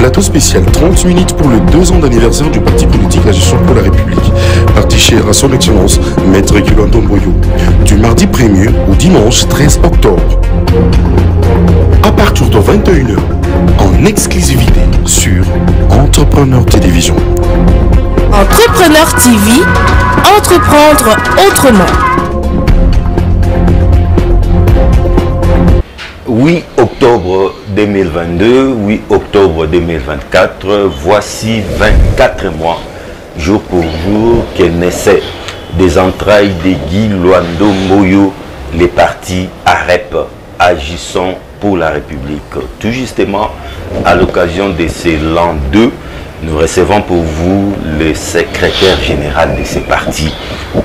Plateau spécial 30 minutes pour le 2 ans d'anniversaire du parti politique Agissons pour la République. Parti cher à son excellence, Maître Guillaume Domboyo. Du mardi 1er au dimanche 13 octobre. À partir de 21h, en exclusivité sur Entrepreneur Télévision. Entrepreneur TV, entreprendre autrement. 8 octobre 2022, 8 octobre 2024, voici 24 mois, jour pour jour, que naissait des entrailles de Guy Luando Mboyo, les partis AREP, Agissons pour la République. Tout justement, à l'occasion de ces l'an 2, nous recevons pour vous le secrétaire général de ces partis,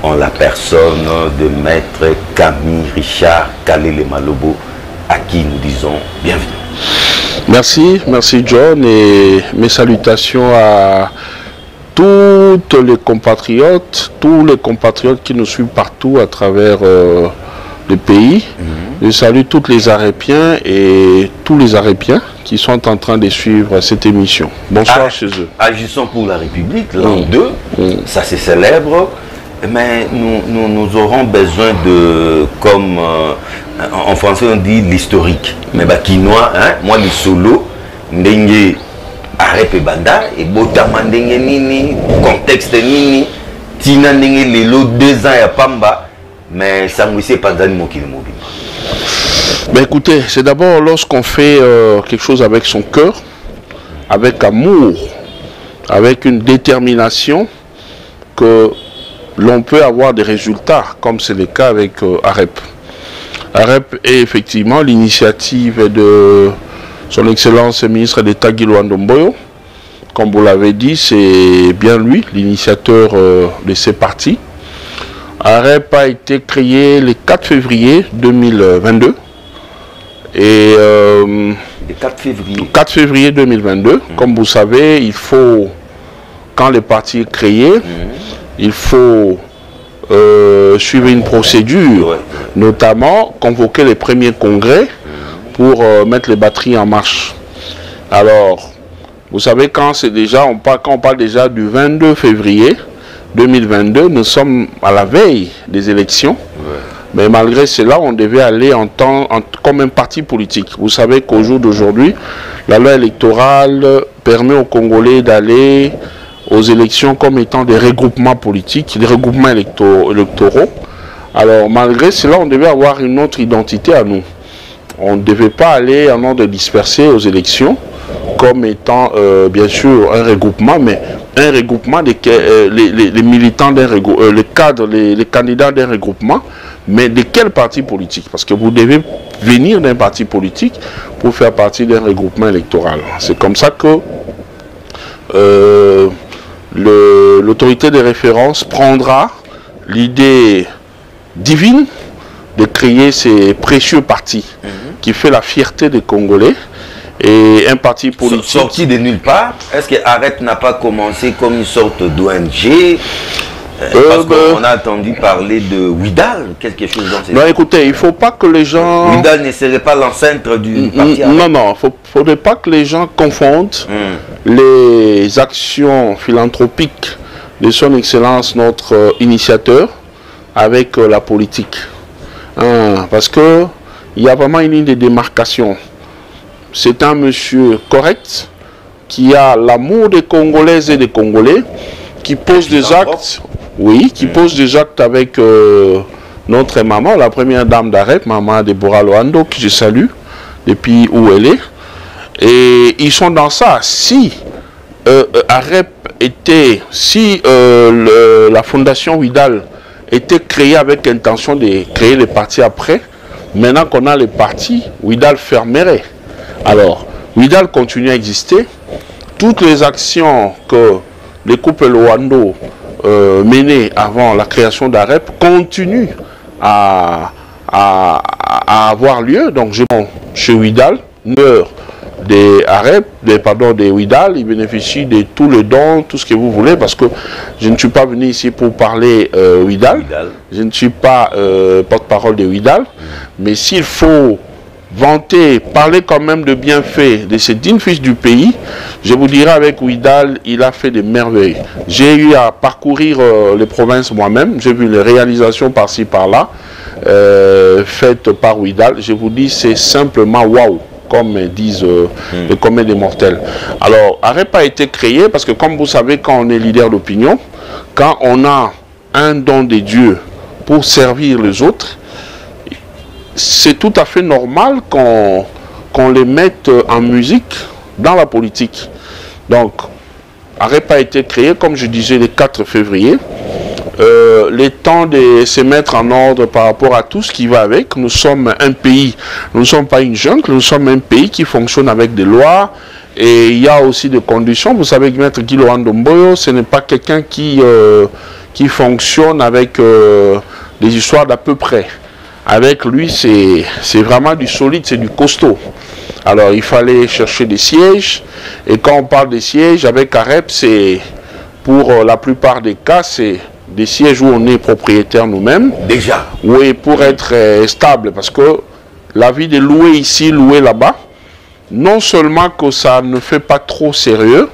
en la personne de Maître Camille Richard Kalele Malobo, à qui nous disons bienvenue. Merci John, et mes salutations à tous les compatriotes qui nous suivent partout à travers le pays. Je salue tous les Arépiens et tous les Arépiens qui sont en train de suivre cette émission. Bonsoir chez eux. Agissons pour la République, l'an 2, ça se célèbre, mais nous aurons besoin de, comme en français on dit l'historique, mais quinois, hein, moi le solo, ndenge Arep Banda, et botama ndenge nini, contexte nini, tina ndenge lelo 2 ans ya pamba, mais ça me sait pas dans mon mobile. Ben écoutez, c'est d'abord lorsqu'on fait quelque chose avec son cœur, avec amour, avec une détermination, que l'on peut avoir des résultats, comme c'est le cas avec AREP. AREP est effectivement l'initiative de son Excellence ministre d'État Guy Luando Mboyo. Comme vous l'avez dit, c'est bien lui, l'initiateur de ces partis. AREP a été créé le 4 février 2022. Et le 4 février 2022, comme vous savez, il faut, quand le parti est créé, il faut suivre une procédure, notamment convoquer les premiers congrès pour mettre les batteries en marche. Alors, vous savez, quand on parle déjà du 22 février 2022, nous sommes à la veille des élections. Mais malgré cela, on devait aller comme un parti politique. Vous savez qu'au jour d'aujourd'hui, la loi électorale permet aux Congolais d'aller aux élections comme étant des regroupements politiques, des regroupements électoraux. Alors malgré cela, on devait avoir une autre identité à nous. On ne devait pas aller en ordre dispersé aux élections comme étant bien sûr un regroupement, mais un regroupement les militants d'un regroupement, les cadres, les candidats d'un regroupement, mais de quel parti politique? Parce que vous devez venir d'un parti politique pour faire partie d'un regroupement électoral. C'est comme ça que l'autorité de référence prendra l'idée divine de créer ces précieux partis qui fait la fierté des Congolais. Et un parti politique sorti de nulle part. Est-ce que AREP n'a pas commencé comme une sorte d'ONG? Parce qu'on a entendu parler de Ouidal, quelque chose dans ces... Non, écoutez, il ne faut pas que les gens... Ouidal ne serait pas l'ancêtre du parti AREP. Non, il ne faudrait pas que les gens confondent les actions philanthropiques de son Excellence, notre initiateur, avec la politique. Parce qu'il y a vraiment une ligne de démarcation. C'est un monsieur correct, qui a l'amour des Congolaises et des Congolais, qui pose des actes, qui pose des actes avec notre maman, la première dame d'AREP, maman Deborah Luando, que je salue, depuis où elle est. Et ils sont dans ça. Si AREP était, la fondation Ouidal était créée avec l'intention de créer les partis après, maintenant qu'on a les partis, Ouidal fermerait. Alors, Ouidal continue à exister. Toutes les actions que les couples Luando menaient avant la création d'AREP continuent à avoir lieu. Donc, chez Ouidal, des AREP, des Ouidal, ils bénéficient de tous les dons, tout ce que vous voulez, parce que je ne suis pas venu ici pour parler Ouidal. Je ne suis pas porte-parole de Ouidal. Mais s'il faut vanter, parler quand même de bienfaits de ces dignes fils du pays, je vous dirais avec Ouidal, il a fait des merveilles. J'ai eu à parcourir les provinces moi-même, j'ai vu les réalisations par-ci par-là, faites par Ouidal. Je vous dis, c'est simplement waouh, comme disent les communs des mortels. Alors, AREP a été créé parce que, comme vous savez, quand on est leader d'opinion, quand on a un don de Dieu pour servir les autres, c'est tout à fait normal qu'on les mette en musique dans la politique. Donc, AREP a été créé, comme je disais, le 4 février. Les temps de se mettre en ordre par rapport à tout ce qui va avec. Nous sommes un pays, nous ne sommes pas une jungle, nous sommes un pays qui fonctionne avec des lois. Et il y a aussi des conditions. Vous savez que Maître Guy Laurent Domboyo, ce n'est pas quelqu'un qui fonctionne avec des histoires d'à peu près. Avec lui, c'est vraiment du solide, c'est du costaud. Alors, il fallait chercher des sièges. Et quand on parle des sièges, avec AREP, c'est, pour la plupart des cas, c'est des sièges où on est propriétaire nous-mêmes. Déjà? Oui, pour être stable. Parce que la vie de louer ici, louer là-bas, non seulement que ça ne fait pas trop sérieux,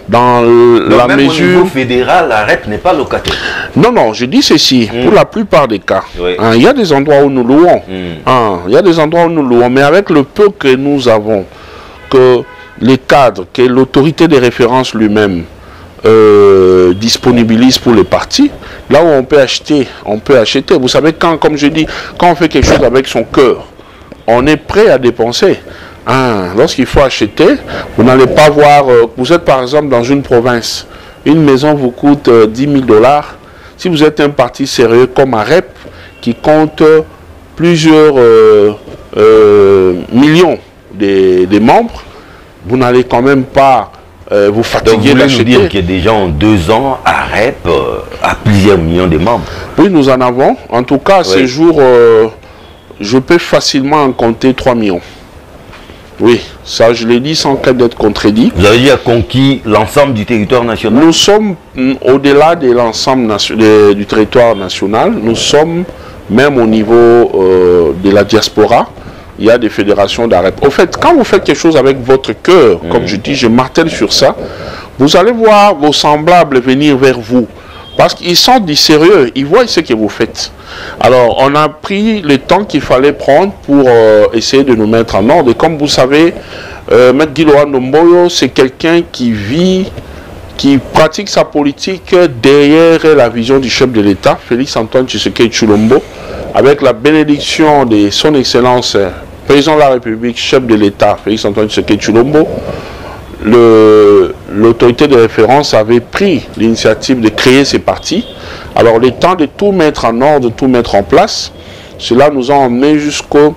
dans la même mesure... au niveau fédéral, l'AREP n'est pas locataire. Non, non, je dis ceci, pour la plupart des cas. Oui. Hein, il y a des endroits où nous louons. Hein, il y a des endroits où nous louons, mais avec le peu que nous avons, que les cadres, que l'autorité des références lui-même disponibilise pour les partis, là où on peut acheter, on peut acheter. Vous savez, comme je dis, quand on fait quelque chose avec son cœur, on est prêt à dépenser. Lorsqu'il faut acheter, vous n'allez pas voir, vous êtes par exemple dans une province, une maison vous coûte 10 000 $. Si vous êtes un parti sérieux comme AREP, qui compte plusieurs millions de membres, vous n'allez quand même pas vous fatiguer d'acheter. Donc vous voulez nous dire qu'il y a des gens en 2 ans, AREP à plusieurs millions de membres? Oui, nous en avons. En tout cas, ces jours, je peux facilement en compter 3 millions. Oui, ça je l'ai dit sans crainte d'être contredit. Vous avez dit à conquis l'ensemble du territoire national? Nous sommes au-delà de l'ensemble du territoire national, nous sommes même au niveau de la diaspora. Il y a des fédérations d'AREP. Au fait, quand vous faites quelque chose avec votre cœur, comme je dis, je martèle sur ça, vous allez voir vos semblables venir vers vous. Parce qu'ils sentent du sérieux, ils voient ce que vous faites. Alors, on a pris le temps qu'il fallait prendre pour essayer de nous mettre en ordre. Et comme vous savez, Maître Guy Laurent Domboyo, c'est quelqu'un qui vit, qui pratique sa politique derrière la vision du chef de l'État, Félix Antoine Tshisekedi Tshilombo, avec la bénédiction de son Excellence, Président de la République, chef de l'État, Félix Antoine Tshisekedi Tshilombo. L'autorité de référence avait pris l'initiative de créer ces partis. Alors, le temps de tout mettre en ordre, de tout mettre en place, cela nous a emmené jusqu'au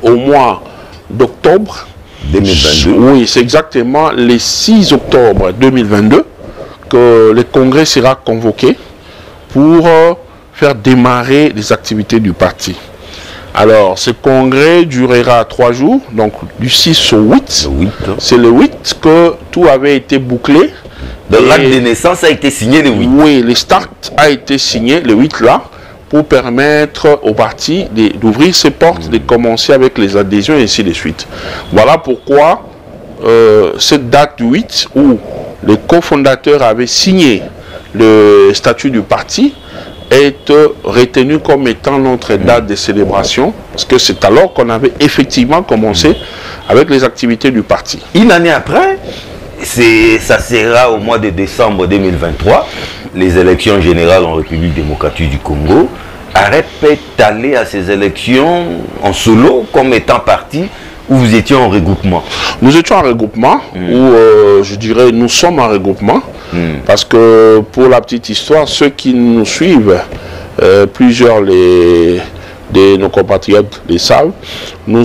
mois d'octobre 2022. Oui, c'est exactement le 6 octobre 2022 que le congrès sera convoqué pour faire démarrer les activités du parti. Alors, ce congrès durera 3 jours, donc du 6 au 8. C'est le 8 que tout avait été bouclé. Donc l'acte de naissance a été signé le 8. Oui, le start a été signé le 8 là, pour permettre au parti d'ouvrir ses portes, de commencer avec les adhésions et ainsi de suite. Voilà pourquoi cette date du 8, où les cofondateurs avaient signé le statut du parti, est retenu comme étant notre date de célébration, parce que c'est alors qu'on avait effectivement commencé avec les activités du parti. Une année après, ça sera au mois de décembre 2023, les élections générales en République démocratique du Congo. AREP est allé à ces élections en solo comme étant parti, où vous étiez en regroupement? Nous étions en regroupement, où je dirais nous sommes en regroupement, parce que pour la petite histoire, ceux qui nous suivent, plusieurs de nos compatriotes les savent, nous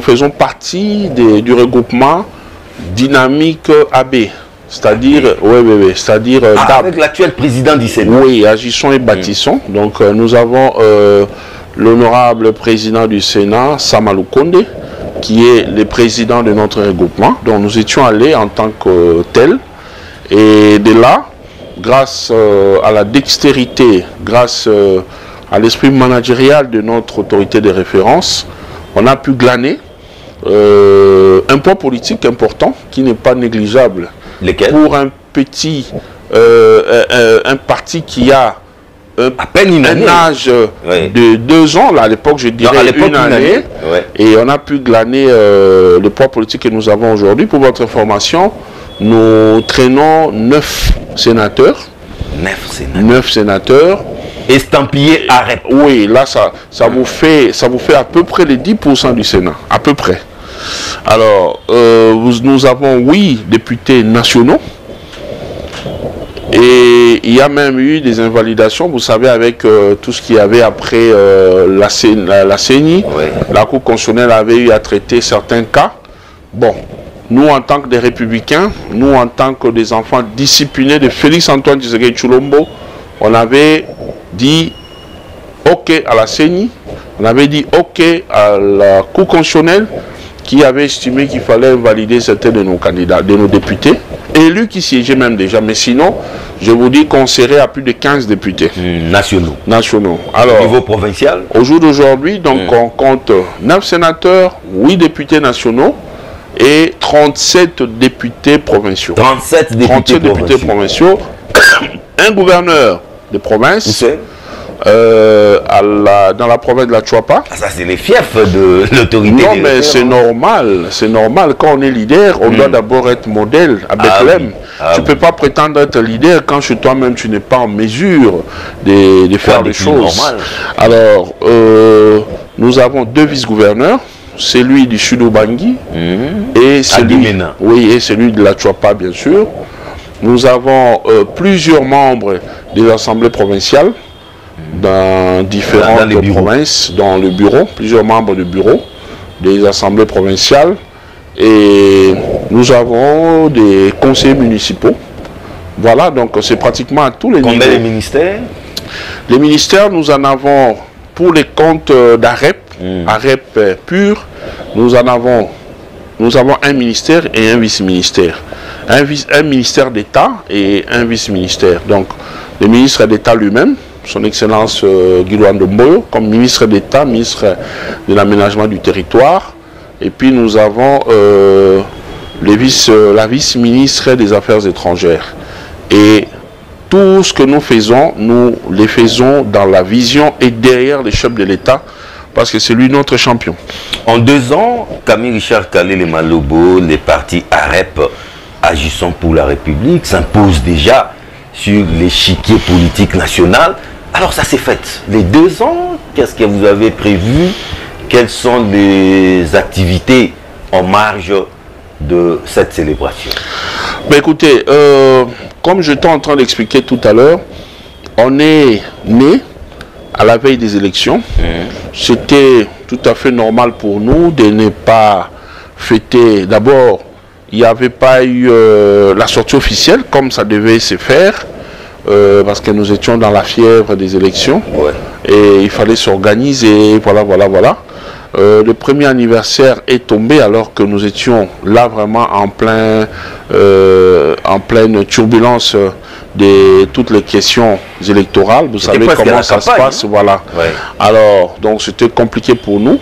faisons partie du regroupement Dynamique AB, c'est-à-dire c'est-à-dire DAB. Avec l'actuel président du Sénat. Oui, agissons et bâtissons. Donc nous avons l'honorable président du Sénat, Samalou Konde, qui est le président de notre regroupement, dont nous étions allés en tant que tel. Et de là, grâce à la dextérité, grâce à l'esprit managérial de notre autorité de référence, on a pu glaner un poids politique important qui n'est pas négligeable. Lesquels? Pour un petit, un parti qui a à peine un âge de 2 ans, là, à l'époque je dirais une année, et on a pu glaner le poids politique que nous avons aujourd'hui. Pour votre information, nous traînons 9 sénateurs. 9 sénateurs. Estampillés AREP. Oui, là ça vous fait à peu près les 10% du Sénat, à peu près. Alors, nous avons 8 députés nationaux. Et il y a même eu des invalidations, vous savez, avec tout ce qu'il y avait après la CENI. La Cour constitutionnelle avait eu à traiter certains cas. Bon, nous en tant que des républicains, nous en tant que des enfants disciplinés de Félix Antoine Tshisekedi Tshilombo, on avait dit OK à la CENI, on avait dit OK à la Cour constitutionnelle qui avait estimé qu'il fallait valider certains de nos candidats, de nos députés, élus qui siégeaient même déjà. Mais sinon, je vous dis qu'on serait à plus de 15 députés. Nationaux. Alors, au niveau provincial? Au jour d'aujourd'hui, donc on compte 9 sénateurs, 8 députés nationaux et 37 députés provinciaux. 37 députés provinciaux. Un gouverneur de province. Dans la province de la Chuapa. Ah, ça c'est les fiefs de l'autorité. Non mais c'est normal, quand on est leader, on doit d'abord être modèle à Bethléem. Tu ne peux pas prétendre être leader quand chez toi-même tu n'es pas en mesure de faire des choses. Alors, nous avons 2 vice-gouverneurs, celui du Sud-Obangi et celui de la Chuapa bien sûr. Nous avons plusieurs membres des assemblées provinciales dans différentes provinces, dans le bureau, plusieurs membres du bureau des assemblées provinciales, et nous avons des conseillers municipaux. Voilà, donc c'est pratiquement à tous les niveaux. Combien de ministères? Les ministères, nous en avons pour les comptes d'AREP, AREP pur, nous avons un ministère et un vice-ministère. Un ministère d'État et un vice-ministère. Donc, le ministre d'État lui-même, son Excellence Guillaume Ndomboyo, comme ministre d'État, ministre de l'aménagement du territoire. Et puis nous avons la vice-ministre des Affaires étrangères. Et tout ce que nous faisons, nous les faisons dans la vision et derrière les chefs de l'État, parce que c'est lui notre champion. En 2 ans, Camille Richard Kalele Malobo, les partis AREP agissant pour la République, s'imposent déjà sur l'échiquier politique national. Alors ça s'est fait. Les 2 ans, qu'est-ce que vous avez prévu? Quelles sont les activités en marge de cette célébration? Ben écoutez, comme j'étais en train d'expliquer tout à l'heure, on est né à la veille des élections. C'était tout à fait normal pour nous de ne pas fêter. D'abord, il n'y avait pas eu la sortie officielle comme ça devait se faire. Parce que nous étions dans la fièvre des élections et il fallait s'organiser, voilà. Le premier anniversaire est tombé alors que nous étions là vraiment en pleine turbulence de toutes les questions électorales. Vous savez comment ça se passe, voilà. Alors, donc c'était compliqué pour nous.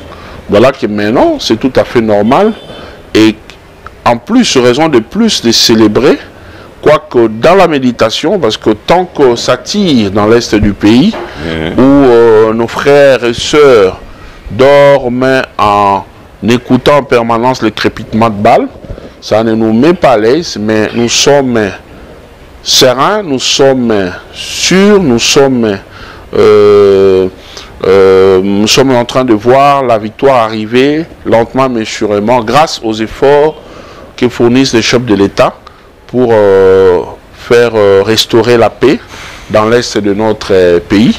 Voilà que maintenant, c'est tout à fait normal. Et en plus, raison de plus de célébrer, quoique dans la méditation, parce que tant que ça tire dans l'est du pays, où nos frères et sœurs dorment en écoutant en permanence le crépitement de balles, ça ne nous met pas à l'aise, mais nous sommes sereins, nous sommes sûrs, nous sommes en train de voir la victoire arriver lentement mais sûrement grâce aux efforts que fournissent les chefs de l'État pour faire restaurer la paix dans l'est de notre pays.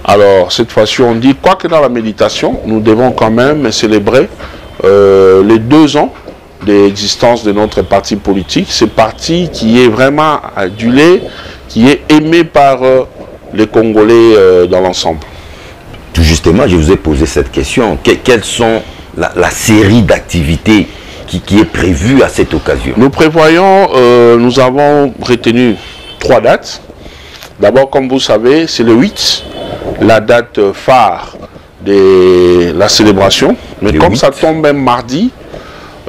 Alors cette fois-ci on dit, quoi que dans la méditation, nous devons quand même célébrer les 2 ans d'existence de notre parti politique. Ce parti qui est vraiment adulé, qui est aimé par les Congolais dans l'ensemble. Tout justement, je vous ai posé cette question. Quelles sont la série d'activités qui est prévu à cette occasion? Nous prévoyons, nous avons retenu 3 dates. D'abord, comme vous savez, c'est le 8 la date phare de la célébration. Mais comme ça tombe même mardi,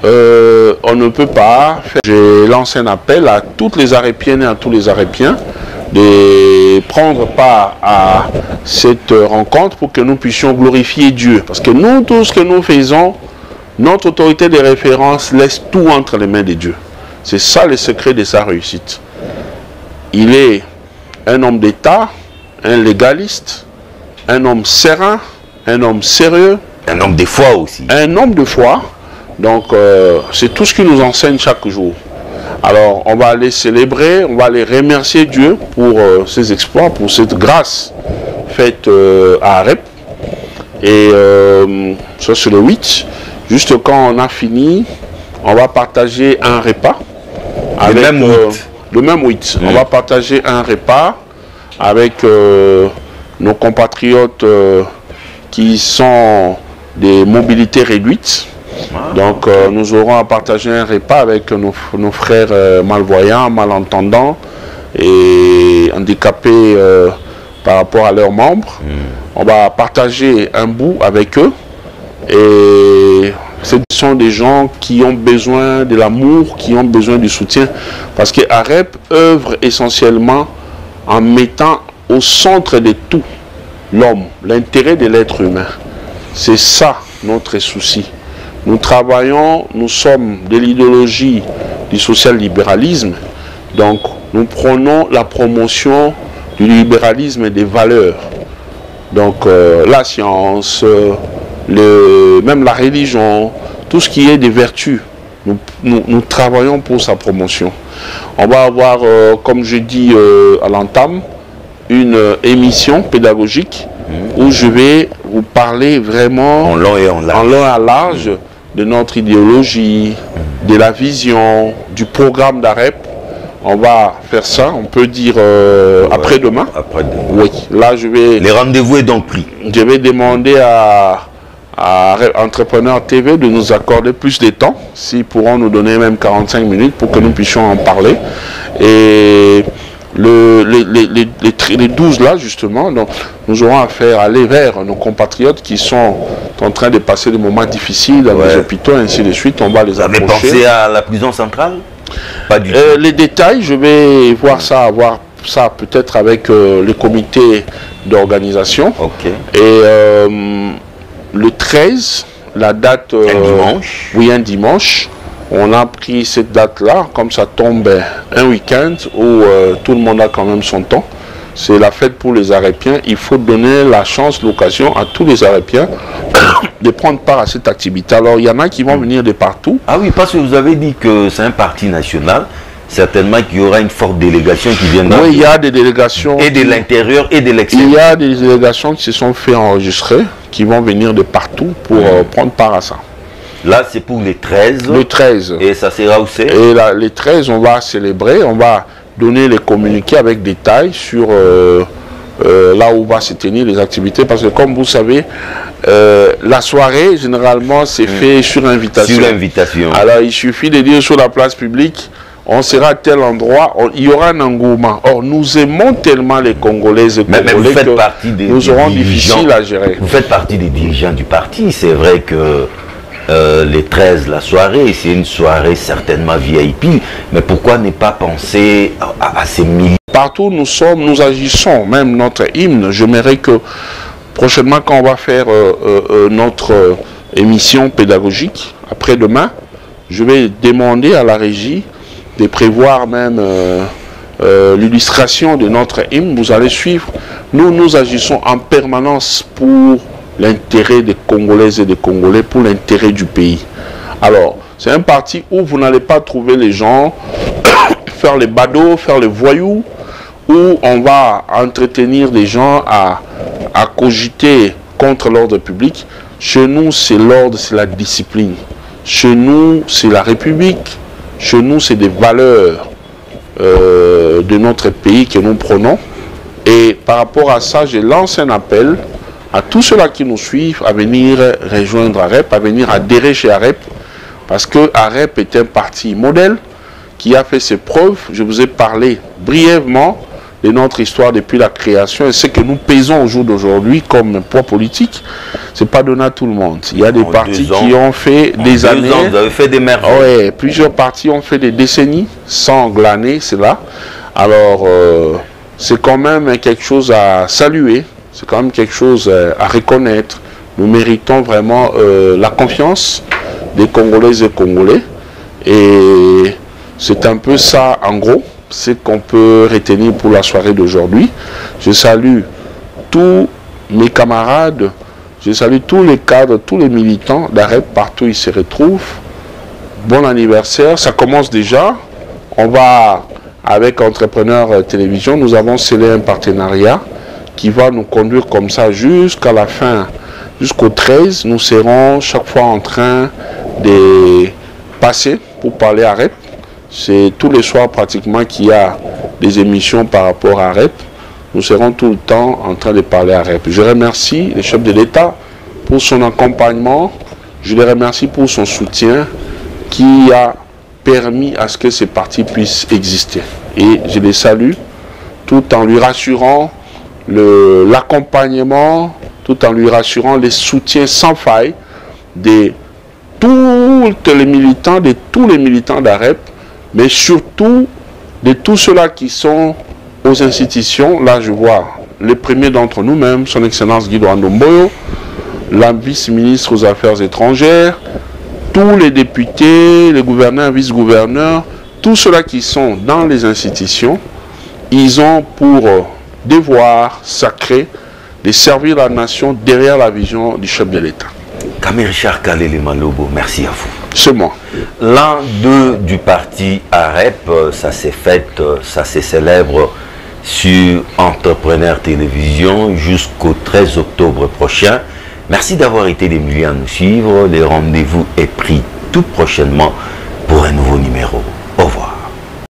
on ne peut pas faire. J'ai lancé un appel à toutes les Arépiennes et à tous les Arépiens de prendre part à cette rencontre pour que nous puissions glorifier Dieu. Parce que nous, tout ce que nous faisons, notre autorité de référence laisse tout entre les mains de Dieu. C'est ça le secret de sa réussite. Il est un homme d'État, un légaliste, un homme serein, un homme sérieux. Un homme de foi aussi. Un homme de foi. Donc, c'est tout ce qu'il nous enseigne chaque jour. Alors, on va aller célébrer, on va aller remercier Dieu pour ses exploits, pour cette grâce faite à Arep. Et ça, c'est le 8. Juste quand on a fini, on va partager un repas. Avec, le même 8. On va partager un repas avec nos compatriotes qui sont des mobilités réduites. Donc nous aurons à partager un repas avec nos frères malvoyants, malentendants et handicapés par rapport à leurs membres. On va partager un bout avec eux et ce sont des gens qui ont besoin de l'amour, qui ont besoin du soutien parce que Arep œuvre essentiellement en mettant au centre de tout l'homme, l'intérêt de l'être humain. C'est ça notre souci. Nous travaillons, nous sommes de l'idéologie du social-libéralisme, donc nous prenons la promotion du libéralisme et des valeurs. Donc la science, même la religion, tout ce qui est des vertus, nous travaillons pour sa promotion. On va avoir, comme je dis à l'entame, une émission pédagogique où je vais vous parler vraiment en long et en large de notre idéologie, de la vision, du programme d'Arep. On va faire ça, on peut dire après-demain. Après-demain. Oui, là je vais... Les rendez-vous est donc pris. Je vais demander à Entrepreneur TV de nous accorder plus de temps, s'ils pourront nous donner même 45 minutes pour que nous puissions en parler. Et les 12 là justement, donc, nous aurons à faire aller vers nos compatriotes qui sont en train de passer des moments difficiles dans les hôpitaux et ainsi de suite. On va les approcher. Vous avez pensé à la prison centrale? Pas du tout. Les détails, je vais voir ça peut-être avec le comité d'organisation. Et le 13, la date... un dimanche. Oui, un dimanche. On a pris cette date-là, comme ça tombe un week-end où tout le monde a quand même son temps. C'est la fête pour les Arépiens. Il faut donner la chance, l'occasion à tous les Arépiens de prendre part à cette activité. Alors, il y en a qui vont venir de partout. Ah oui, parce que vous avez dit que c'est un parti national. Certainement qu'il y aura une forte délégation qui viendra. Oui, il y a des délégations. Et de l'intérieur et de l'extérieur. Il y a des délégations qui se sont fait enregistrer, qui vont venir de partout pour prendre part à ça. Là, c'est pour les 13. Le 13. Et ça sera où c'est? Et là, les 13, on va célébrer, on va donner les communiqués avec détails sur là où va se tenir les activités. Parce que comme vous savez, la soirée, généralement, c'est fait sur invitation. Sur invitation. Alors, il suffit de dire sur la place publique, on sera à tel endroit, il y aura un engouement. Or, nous aimons tellement les Congolaises et Congolais mais vous faites partie des nous aurons difficile à gérer. Vous faites partie des dirigeants du parti. C'est vrai que les 13, la soirée, c'est une soirée certainement VIP. Mais pourquoi ne pas penser à ces milliers? Partout où nous sommes, nous agissons. Même notre hymne, j'aimerais que prochainement, quand on va faire notre émission pédagogique, après-demain, je vais demander à la régie de prévoir même l'illustration de notre hymne. Vous allez suivre. Nous agissons en permanence pour l'intérêt des Congolaises et des Congolais, pour l'intérêt du pays. Alors, c'est un parti où vous n'allez pas trouver les gens faire les badauds, faire les voyous, où on va entretenir des gens à cogiter contre l'ordre public. Chez nous, c'est l'ordre, c'est la discipline. Chez nous, c'est la République. Chez nous, c'est des valeurs de notre pays que nous prenons. Et par rapport à ça, je lance un appel à tous ceux-là qui nous suivent à venir rejoindre Arep, à venir adhérer chez Arep, parce que Arep est un parti modèle qui a fait ses preuves. Je vous ai parlé brièvement de notre histoire depuis la création et ce que nous pesons au jour d'aujourd'hui comme poids politique, c'est pas donné à tout le monde. Il y a des partis qui ont fait des années. Vous avez fait des merveilles. Ouais, plusieurs partis ont fait des décennies sans glaner cela. Alors, c'est quand même quelque chose à saluer, c'est quand même quelque chose à reconnaître. Nous méritons vraiment la confiance des Congolaises et Congolais. Et c'est un peu ça, en gros, ce qu'on peut retenir pour la soirée d'aujourd'hui. Je salue tous mes camarades, je salue tous les cadres, tous les militants d'AREP, partout où ils se retrouvent. Bon anniversaire, ça commence déjà. On va, avec Entrepreneur Télévision, nous avons scellé un partenariat qui va nous conduire comme ça jusqu'à la fin, jusqu'au 13. Nous serons chaque fois en train de passer pour parler à REP. C'est tous les soirs pratiquement qu'il y a des émissions par rapport à REP. Nous serons tout le temps en train de parler à REP. Je remercie le chef de l'État pour son accompagnement. Je le remercie pour son soutien qui a permis à ce que ces partis puissent exister. Et je les salue tout en lui rassurant l'accompagnement, tout en lui rassurant les soutiens sans faille de tous les militants d'AREP, mais surtout de tous ceux-là qui sont aux institutions. Là, je vois les premiers d'entre nous-mêmes, son Excellence Guido Andomboyo, la vice-ministre aux Affaires étrangères, tous les députés, les gouverneurs, vice-gouverneurs, tous ceux-là qui sont dans les institutions, ils ont pour devoir sacré de servir la nation derrière la vision du chef de l'État. Camille Richard Kalele Malobo, merci à vous. C'est moi. L'an 2 du parti AREP, ça s'est fait, ça se célèbre sur Entrepreneur Télévision jusqu'au 13 octobre prochain. Merci d'avoir été des milliers à nous suivre. Le rendez-vous est pris tout prochainement pour un nouveau numéro.